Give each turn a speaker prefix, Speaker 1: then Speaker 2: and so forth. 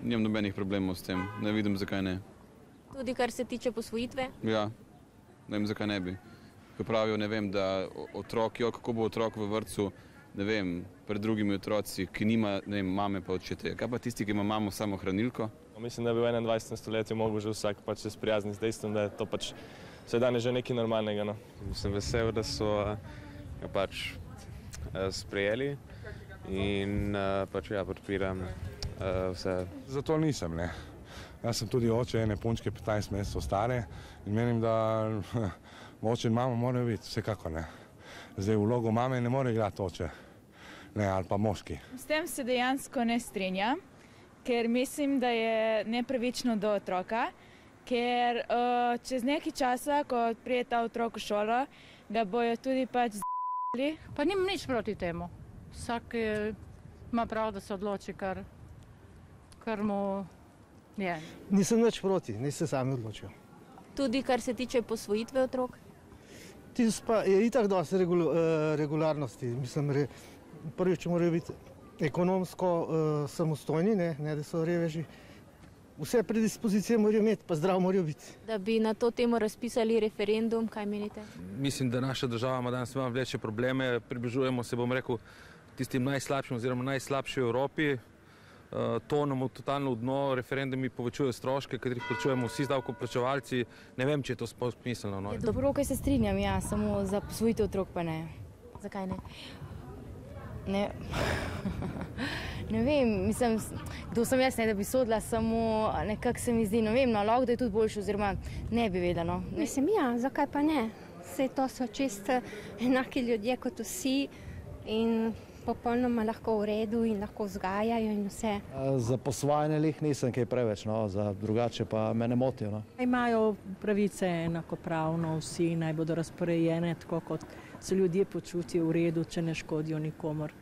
Speaker 1: nimam nobenih problemov s tem, ne vidim, zakaj ne.
Speaker 2: Tudi kar se tiče posvojitve?
Speaker 1: Ja, ne vem, zakaj ne bi. Ko pravijo, ne vem, da otrok, kako bo otrok v vrtcu, ne vem, pred drugimi otroci, ki nima, ne vem, mame pa očete. Kaj pa tisti, ki ima mamo samo hranilko?
Speaker 3: Mislim, da bi v 21. stoletju mogel že vsak pač se sprijazniti z dejstvom, da je to pač vse danes že nekaj normalnega. No.
Speaker 4: Sem vesel, da so ga pač sprejeli in pač ja, podpiram vse.
Speaker 5: Zato nisem, ne. Jaz sem tudi oče ene punčke 15 mesecev stare in menim, da oče in mama morajo biti, vsekako ne. Zdaj vlogo mame ne more igrati oče, ne, ali pa moški.
Speaker 6: S tem se dejansko ne strinjam, ker mislim, da je nepravično do otroka, ker čez nekaj časa, ko prije ta otrok v šolo, ga bojo tudi pač z***li.
Speaker 7: Pa nimam nič proti temu. Vsak ima prav, da se odloči, kar mu je.
Speaker 8: Nisem nič proti, naj se sami odločijo.
Speaker 2: Tudi kar se tiče posvojitve otrok?
Speaker 8: Tisto pa je itak dosti regularnosti. Mislim, prvič morajo biti ekonomsko samostojni, ne da so reveži. Vse predispozicije morajo imeti, pa zdrav morajo biti.
Speaker 2: Da bi na to temo razpisali referendum, kaj menite?
Speaker 9: Mislim, da naša država ima danes večje probleme. Približujemo se, bom rekel, tistim najslabšim oziroma najslabši v Evropi. To nam totalno v dno, referendumi povečujejo stroške, katerih plačujemo vsi davkoplačevalci. Ne vem, če je to sploh smiselno. No.
Speaker 10: Dobro, kaj se strinjam, ja, samo za posvojitev otrok pa ne.
Speaker 2: Zakaj ne?
Speaker 10: Ne, ne vem, mislim, kdo sem jaz, ne, da bi sodila, samo nekako se mi zdi, ne vem, nalog, da je tudi boljši, oziroma ne bi vedela, no.
Speaker 11: Mislim, ja, zakaj pa ne? Vse to so čisto enaki ljudje kot vsi in popolnoma lahko v redu in lahko vzgajajo in vse.
Speaker 12: Za posvajanje lih nisem kaj preveč, no, za drugače pa me ne motijo. No.
Speaker 13: Imajo pravice enakopravno vsi, naj bodo razporejene tako, kot se ljudje počutijo v redu, če ne škodijo nikomor.